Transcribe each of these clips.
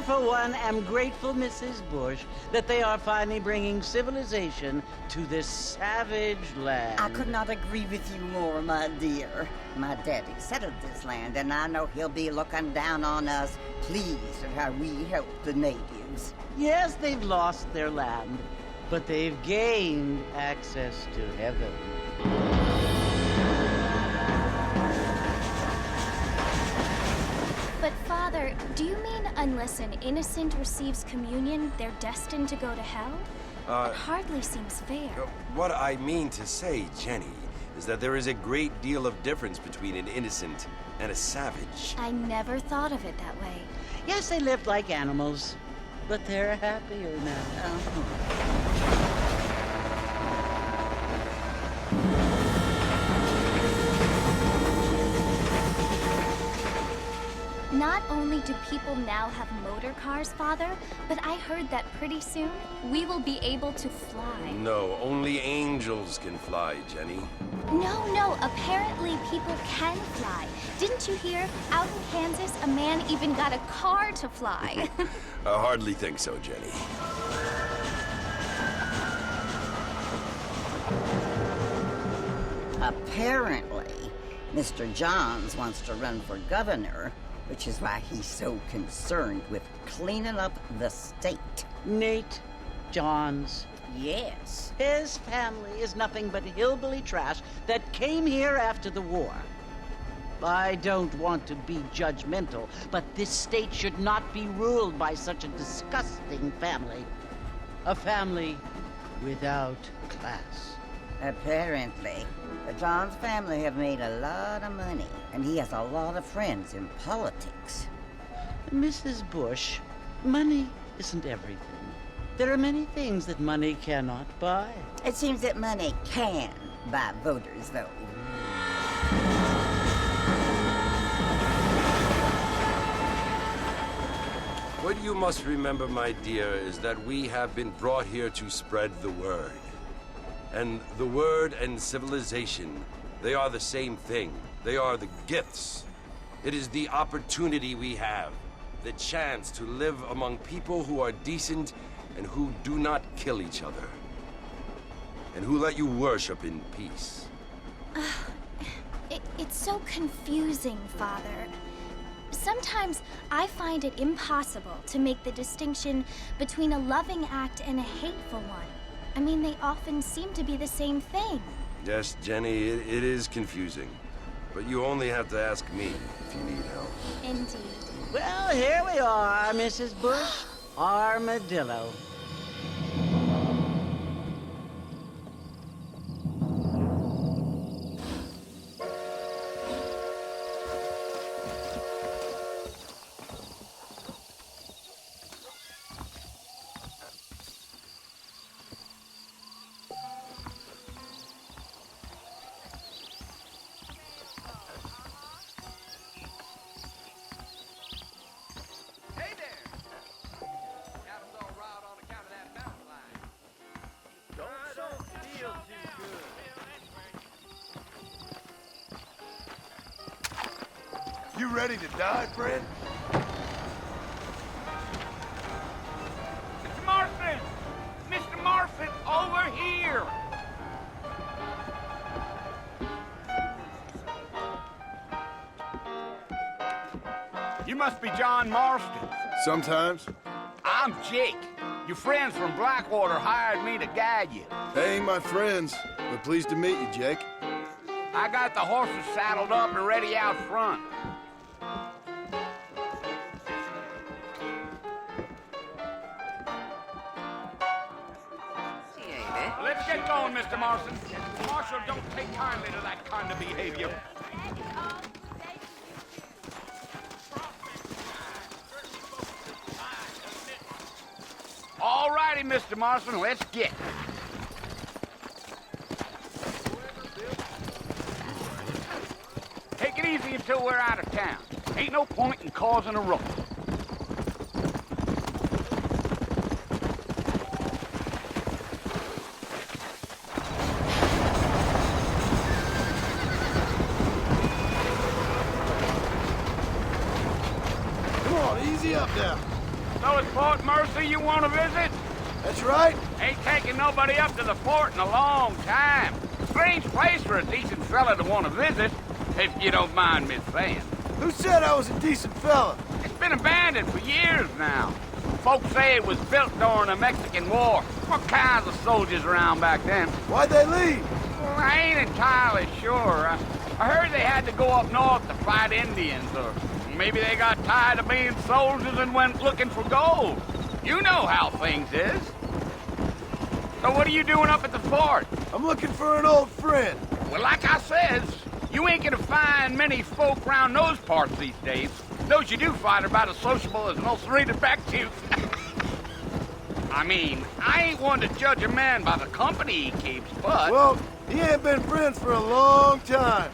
I, for one, am grateful, Mrs. Bush, that they are finally bringing civilization to this savage land. I could not agree with you more, my dear. My daddy settled this land, and I know he'll be looking down on us, pleased at how we help the natives. Yes, they've lost their land, but they've gained access to heaven. But Father, do you mean unless an innocent receives communion, they're destined to go to hell? That hardly seems fair. What I mean to say, Jenny, is that there is a great deal of difference between an innocent and a savage. I never thought of it that way. Yes, they lived like animals, but they're happier now. Not only do people now have motor cars, Father, but I heard that pretty soon we will be able to fly. No, only angels can fly, Jenny. No, apparently people can fly. Didn't you hear? Out in Kansas, a man even got a car to fly. I hardly think so, Jenny. Apparently, Mr. Johns wants to run for governor, which is why he's so concerned with cleaning up the state. Nate Johns. Yes. His family is nothing but hillbilly trash that came here after the war. I don't want to be judgmental, but this state should not be ruled by such a disgusting family. A family without class. Apparently. The Johns family have made a lot of money, and he has a lot of friends in politics. Mrs. Bush, money isn't everything. There are many things that money cannot buy. It seems that money can buy voters, though. What you must remember, my dear, is that we have been brought here to spread the word. And the word and civilization, they are the same thing. They are the gifts. It is the opportunity we have, the chance to live among people who are decent and who do not kill each other, and who let you worship in peace. It's so confusing, Father. Sometimes I find it impossible to make the distinction between a loving act and a hateful one. I mean, they often seem to be the same thing. Yes, Jenny, it is confusing. But you only have to ask me if you need help. Indeed. Well, here we are, Mrs. Bush. Armadillo. You ready to die, friend? Mr. Marston! Mr. Marston, over here! You must be John Marston. Sometimes. I'm Jake. Your friends from Blackwater hired me to guide you. They ain't my friends, but pleased to meet you, Jake. I got the horses saddled up and ready out front. Let's get going, Mr. Marston. Marshal don't take kindly to that kind of behavior. All righty, Mr. Marston, let's get. Take it easy until we're out of town. Ain't no point in causing a ruckus. Come on, easy up now. was Fort Mercy you want to visit? That's right. Ain't taking nobody up to the fort in a long time. Strange place for a decent fella to want to visit, if you don't mind me saying. Who said I was a decent fella? It's been abandoned for years now. Folks say it was built during the Mexican War. What kinds of soldiers around back then? Why'd they leave? Well, I ain't entirely sure. I heard they had to go up north to fight Indians, or maybe they got tired of being soldiers and went looking for gold. You know how things is. So what are you doing up at the fort? I'm looking for an old friend. Well, like I says, you ain't gonna find many folk around those parts these days. Those you do find are about as sociable as most readers back to. I mean, I ain't one to judge a man by the company he keeps, but... Well, he ain't been friends for a long time.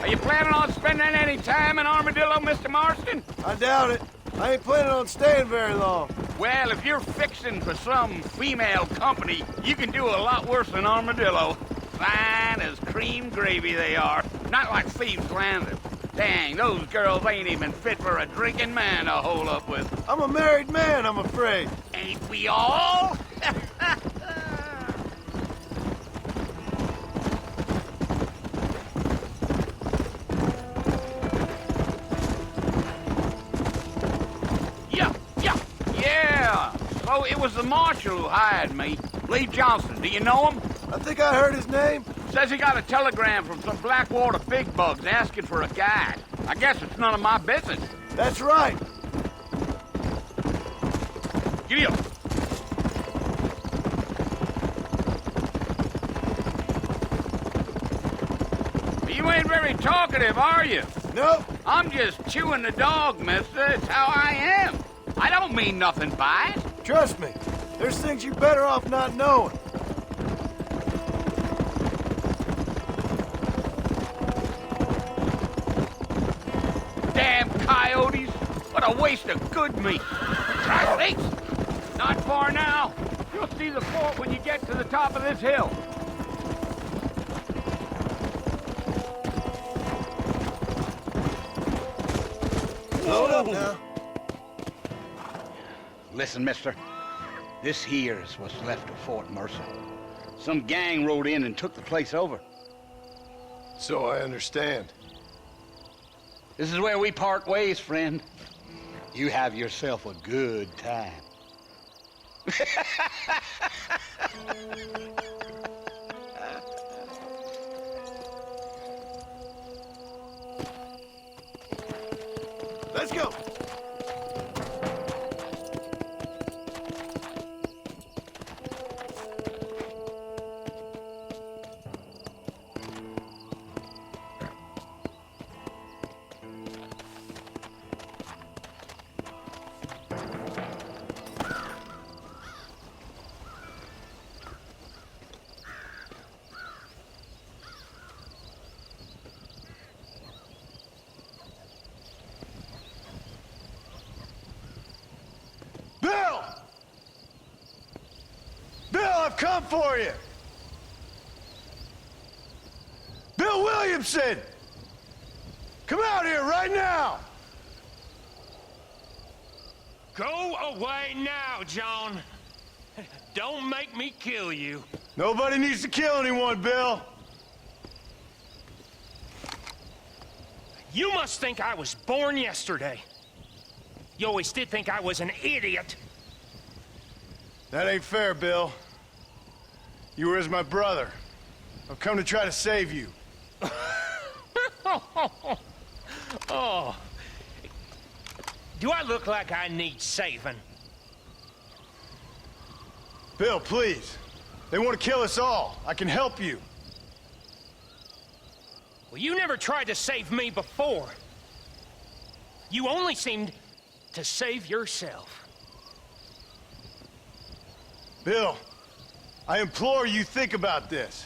Are you planning on spending any time in Armadillo, Mr. Marston? I doubt it. I ain't planning on staying very long. Well, if you're fixing for some female company, you can do a lot worse than Armadillo. Fine as cream gravy they are. Not like Thieves' Landing. Dang, those girls ain't even fit for a drinking man to hole up with. I'm a married man, I'm afraid. Ain't we all? Yeah. So it was the marshal who hired me. Lee Johnson, do you know him? I think I heard his name. Says he got a telegram from some Blackwater big bugs asking for a guide. I guess it's none of my business. That's right. Giddy up. You ain't very talkative, are you? Nope. I'm just chewing the dog, mister. It's how I am. I don't mean nothing by it. Trust me. There's things you're better off not knowing. Damn coyotes. What a waste of good meat. Try sakes. Not far now. You'll see the fort when you get to the top of this hill. Load up now. Listen, mister. This here is what's left of Fort Mercy. Some gang rode in and took the place over. So I understand. This is where we part ways, friend. You have yourself a good time. Let's go. Bill! Bill, I've come for you! Bill Williamson! Come out here right now! Go away now, John. Don't make me kill you. Nobody needs to kill anyone, Bill. You must think I was born yesterday. You always did think I was an idiot. That ain't fair, Bill. You were as my brother. I've come to try to save you. Oh. Do I look like I need saving? Bill, please. They want to kill us all. I can help you. Well, you never tried to save me before. You only seemed to save yourself. Bill, I implore you think about this.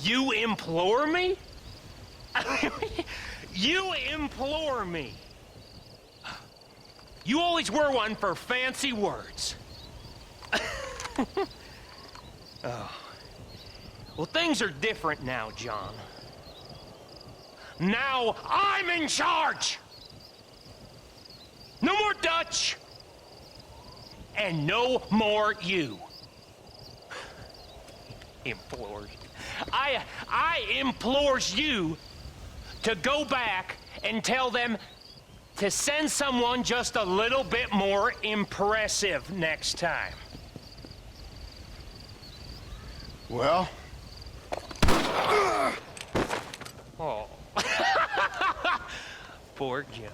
You implore me? You implore me. You always were one for fancy words. Well, things are different now, John. Now I'm in charge! No more Dutch! And no more you. Implores. I implores you to go back and tell them to send someone just a little bit more impressive next time. Well? Oh. Poor John.